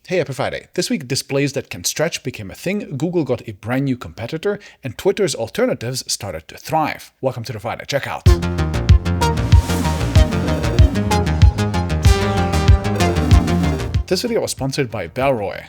Hey, happy Friday. This week, displays that can stretch became a thing, Google got a brand new competitor, and Twitter's alternatives started to thrive. Welcome to the Friday Checkout. This video was sponsored by Bellroy.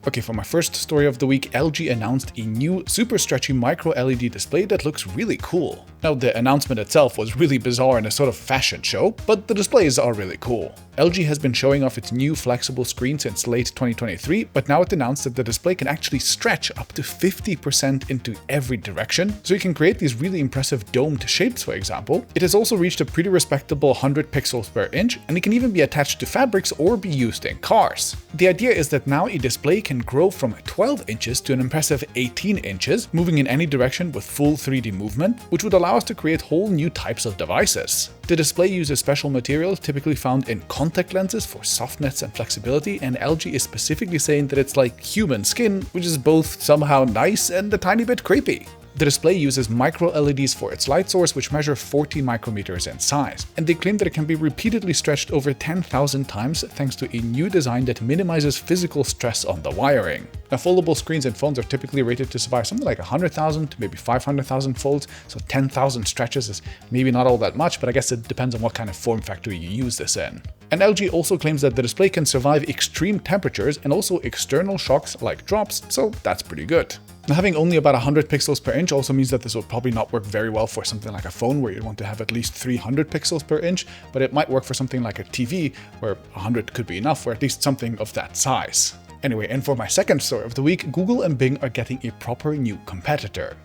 Okay, for my first story of the week, LG announced a new super stretchy micro LED display that looks really cool. Now, the announcement itself was really bizarre and a sort of fashion show, but the displays are really cool. LG has been showing off its new flexible screen since late 2023, but now it announced that the display can actually stretch up to 50% into every direction, so you can create these really impressive domed shapes, for example. It has also reached a pretty respectable 100 pixels per inch, and it can even be attached to fabrics or be used in cars. The idea is that now a display can grow from 12 inches to an impressive 18 inches, moving in any direction with full 3D movement, which would allow us to create whole new types of devices. The display uses special materials typically found in contact lenses for softness and flexibility, and LG is specifically saying that it's like human skin, which is both somehow nice and a tiny bit creepy. The display uses micro LEDs for its light source, which measure 40 micrometers in size, and they claim that it can be repeatedly stretched over 10,000 times thanks to a new design that minimizes physical stress on the wiring. Now, foldable screens and phones are typically rated to survive something like 100,000 to maybe 500,000 folds, so 10,000 stretches is maybe not all that much, but I guess it depends on what kind of form factor you use this in. And LG also claims that the display can survive extreme temperatures and also external shocks like drops, so that's pretty good. Now, having only about 100 pixels per inch also means that this will probably not work very well for something like a phone where you'd want to have at least 300 pixels per inch, but it might work for something like a TV where 100 could be enough, or at least something of that size. Anyway, and for my second story of the week, Google and Bing are getting a proper new competitor.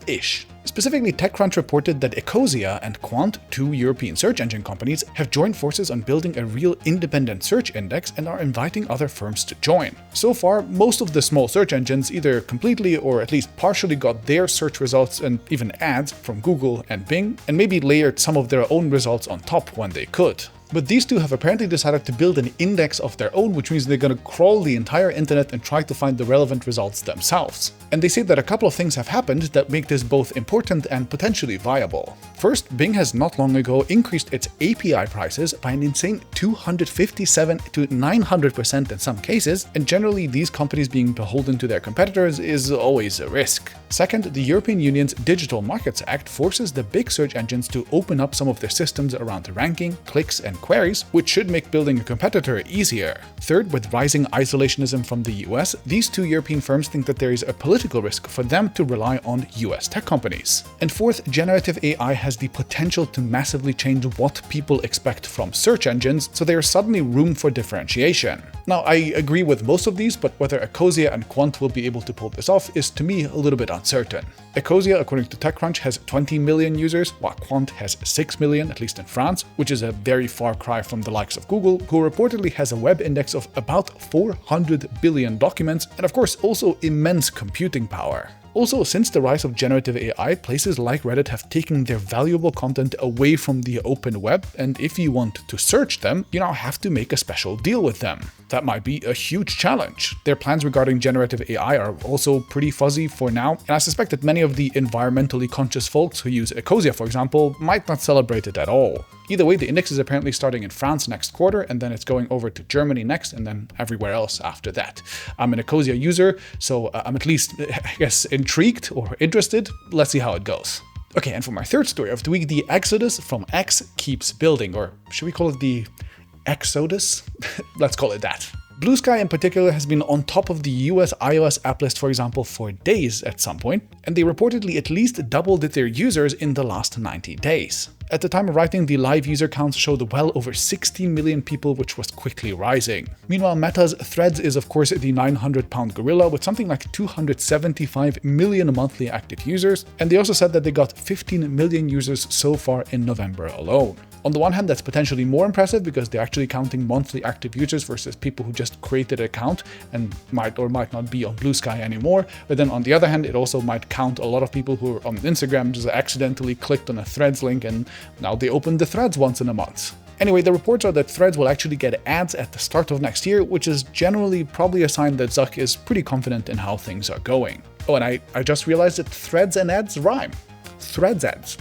Ish. Specifically, TechCrunch reported that Ecosia and Qwant, two European search engine companies, have joined forces on building a real independent search index and are inviting other firms to join. So far, most of the small search engines either completely or at least partially got their search results and even ads from Google and Bing, and maybe layered some of their own results on top when they could. But these two have apparently decided to build an index of their own, which means they're going to crawl the entire internet and try to find the relevant results themselves. And they say that a couple of things have happened that make this both important and potentially viable. First, Bing has not long ago increased its API prices by an insane 257 to 900% in some cases, and generally these companies being beholden to their competitors is always a risk. Second, the European Union's Digital Markets Act forces the big search engines to open up some of their systems around ranking, clicks, and queries, which should make building a competitor easier. Third, with rising isolationism from the US, these two European firms think that there is a political risk for them to rely on US tech companies. And fourth, generative AI has the potential to massively change what people expect from search engines, so there is suddenly room for differentiation. Now, I agree with most of these, but whether Ecosia and Qwant will be able to pull this off is to me a little bit uncertain. Ecosia, according to TechCrunch, has 20 million users, while Qwant has 6 million, at least in France, which is a very far cry from the likes of Google, who reportedly has a web index of about 400 billion documents, and of course also immense computing power. Also, since the rise of generative AI, places like Reddit have taken their valuable content away from the open web, and if you want to search them, you now have to make a special deal with them. That might be a huge challenge. Their plans regarding generative AI are also pretty fuzzy for now, and I suspect that many of the environmentally conscious folks who use Ecosia, for example, might not celebrate it at all. Either way, the index is apparently starting in France next quarter, and then it's going over to Germany next, and then everywhere else after that. I'm an Ecosia user, so I'm at least, I guess, intrigued or interested. Let's see how it goes. Okay, and for my third story of the week, the X-odus from X keeps building, or should we call it the X-odus? Let's call it that. Bluesky in particular has been on top of the US iOS app list, for example, for days at some point, and they reportedly at least doubled their users in the last 90 days. At the time of writing, the live user counts showed well over 16 million people, which was quickly rising. Meanwhile, Meta's Threads is of course the 900-pound gorilla with something like 275 million monthly active users, and they also said that they got 15 million users so far in November alone. On the one hand, that's potentially more impressive because they're actually counting monthly active users versus people who just created an account and might or might not be on Bluesky anymore. But then on the other hand, it also might count a lot of people who are on Instagram just accidentally clicked on a Threads link and now they open the Threads once in a month. Anyway, the reports are that Threads will actually get ads at the start of next year, which is generally probably a sign that Zuck is pretty confident in how things are going. Oh, and I just realized that Threads and ads rhyme. Threads ads.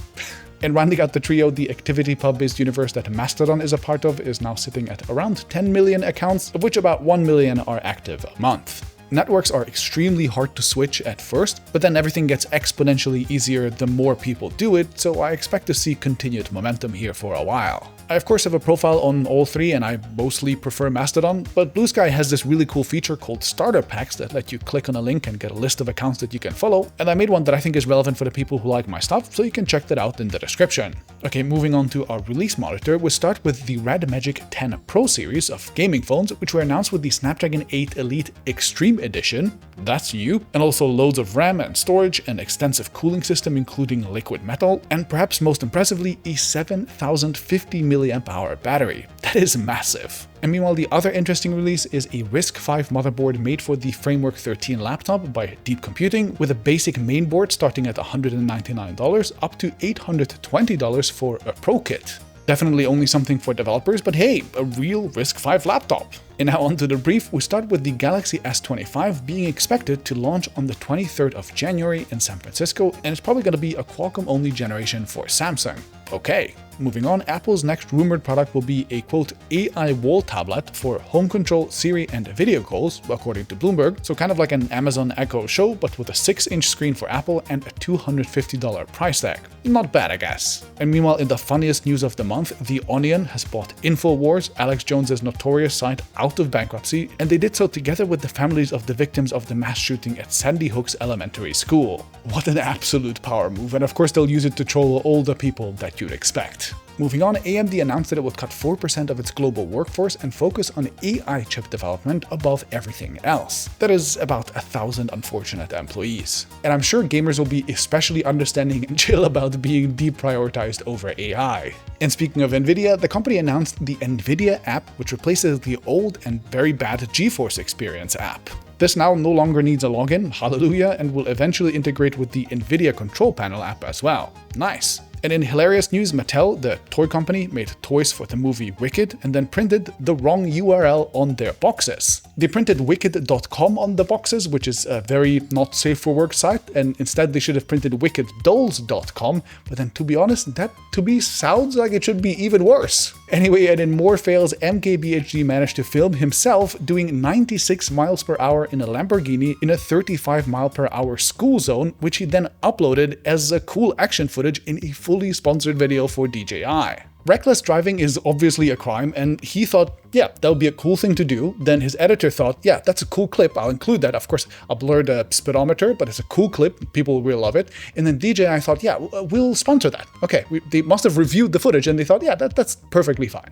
And rounding out the trio, the ActivityPub-based universe that Mastodon is a part of is now sitting at around 10 million accounts, of which about 1 million are active a month. Networks are extremely hard to switch at first, but then everything gets exponentially easier the more people do it, so I expect to see continued momentum here for a while. I of course have a profile on all three and I mostly prefer Mastodon, but Bluesky has this really cool feature called starter packs that let you click on a link and get a list of accounts that you can follow, and I made one that I think is relevant for the people who like my stuff, so you can check that out in the description. Okay, moving on to our release monitor, we'll start with the Red Magic 10 Pro series of gaming phones, which were announced with the Snapdragon 8 Elite Extreme Edition, that's you, and also loads of RAM and storage, an extensive cooling system including liquid metal, and perhaps most impressively, a 7050 mAh battery. That is massive. And meanwhile, the other interesting release is a RISC-V motherboard made for the Framework 13 laptop by Deep Computing, with a basic mainboard starting at $199 up to $820 for a Pro kit. Definitely only something for developers, but hey, a real RISC-V laptop. And now onto the brief, we start with the Galaxy S25 being expected to launch on the 23rd of January in San Francisco, and it's probably going to be a Qualcomm-only generation for Samsung. Okay. Moving on, Apple's next rumored product will be a quote AI wall tablet for home control, Siri, and video calls, according to Bloomberg. So kind of like an Amazon Echo Show, but with a 6-inch screen for Apple and a $250 price tag. Not bad, I guess. And meanwhile, in the funniest news of the month, The Onion has bought InfoWars, Alex Jones's notorious site, out of bankruptcy, and they did so together with the families of the victims of the mass shooting at Sandy Hook's elementary school. What an absolute power move, and of course they'll use it to troll all the people that you'd expect. Moving on, AMD announced that it would cut 4% of its global workforce and focus on AI chip development above everything else. That is about 1,000 unfortunate employees. And I'm sure gamers will be especially understanding and chill about being deprioritized over AI. And speaking of Nvidia, the company announced the Nvidia app, which replaces the old and very bad GeForce Experience app. This now no longer needs a login, hallelujah, and will eventually integrate with the Nvidia Control Panel app as well. Nice. And in hilarious news, Mattel, the toy company, made toys for the movie Wicked and then printed the wrong URL on their boxes. They printed wicked.com on the boxes, which is a very not safe for work site, and instead they should have printed wickeddolls.com, but then to be honest, that to me sounds like it should be even worse. Anyway, and in more fails, MKBHD managed to film himself doing 96 miles per hour in a Lamborghini in a 35 mile per hour school zone, which he then uploaded as a cool action footage in a fully sponsored video for DJI. Reckless driving is obviously a crime, and he thought, yeah, that would be a cool thing to do. Then his editor thought, yeah, that's a cool clip, I'll include that. Of course, I'll blur the speedometer, but it's a cool clip, people will love it. And then DJI thought, yeah, we'll sponsor that. Okay, they must have reviewed the footage and they thought, yeah, that's perfectly fine.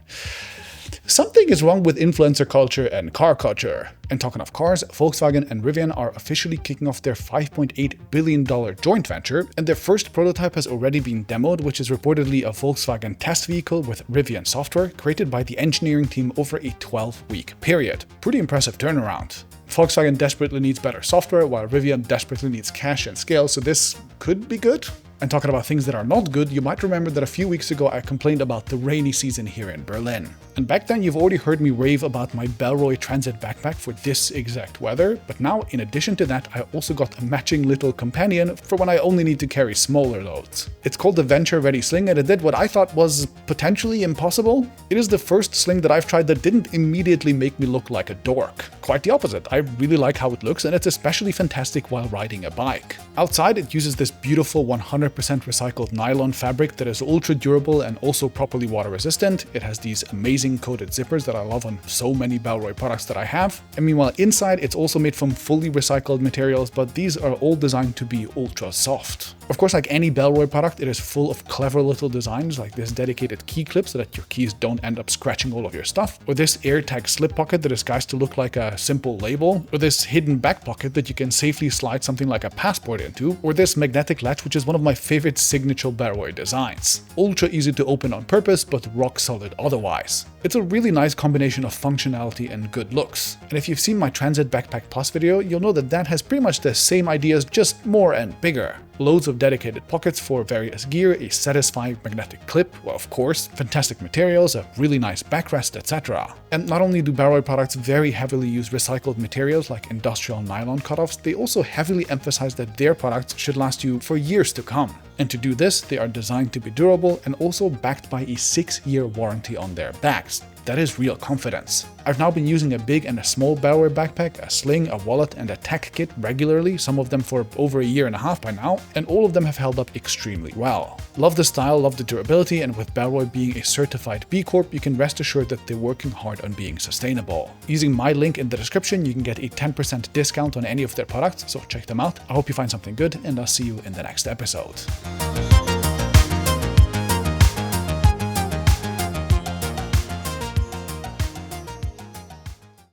Something is wrong with influencer culture and car culture. And talking of cars, Volkswagen and Rivian are officially kicking off their $5.8 billion joint venture, and their first prototype has already been demoed, which is reportedly a Volkswagen test vehicle with Rivian software created by the engineering team over a 12-week period. Pretty impressive turnaround. Volkswagen desperately needs better software, while Rivian desperately needs cash and scale, so this could be good. And talking about things that are not good, you might remember that a few weeks ago I complained about the rainy season here in Berlin. And back then you've already heard me rave about my Bellroy Transit backpack for this exact weather, but now in addition to that I also got a matching little companion for when I only need to carry smaller loads. It's called the Venture Ready Sling, and it did what I thought was potentially impossible. It is the first sling that I've tried that didn't immediately make me look like a dork. Quite the opposite, I really like how it looks, and it's especially fantastic while riding a bike. Outside it uses this beautiful 100% recycled nylon fabric that is ultra durable and also properly water resistant. It has these amazing coated zippers that I love on so many Bellroy products that I have. And meanwhile inside it's also made from fully recycled materials, but these are all designed to be ultra soft. Of course, like any Bellroy product, it is full of clever little designs like this dedicated key clip so that your keys don't end up scratching all of your stuff, or this AirTag slip pocket that is guised to look like a simple label, or this hidden back pocket that you can safely slide something like a passport into, or this magnetic latch, which is one of my favorite signature Bellroy designs. Ultra easy to open on purpose, but rock solid otherwise. It's a really nice combination of functionality and good looks. And if you've seen my Transit Backpack Plus video, you'll know that that has pretty much the same ideas, just more and bigger. loads of dedicated pockets for various gear, a satisfying magnetic clip, well, of course, fantastic materials, a really nice backrest, etc. And not only do Bellroy products very heavily use recycled materials like industrial nylon cutoffs, they also heavily emphasize that their products should last you for years to come. And to do this, they are designed to be durable and also backed by a 6-year warranty on their bags. That is real confidence. I've now been using a big and a small Bellroy backpack, a sling, a wallet, and a tech kit regularly, some of them for over a year and a half by now, and all of them have held up extremely well. Love the style, love the durability, and with Bellroy being a certified B Corp, you can rest assured that they're working hard on being sustainable. Using my link in the description, you can get a 10% discount on any of their products, so check them out. I hope you find something good, and I'll see you in the next episode.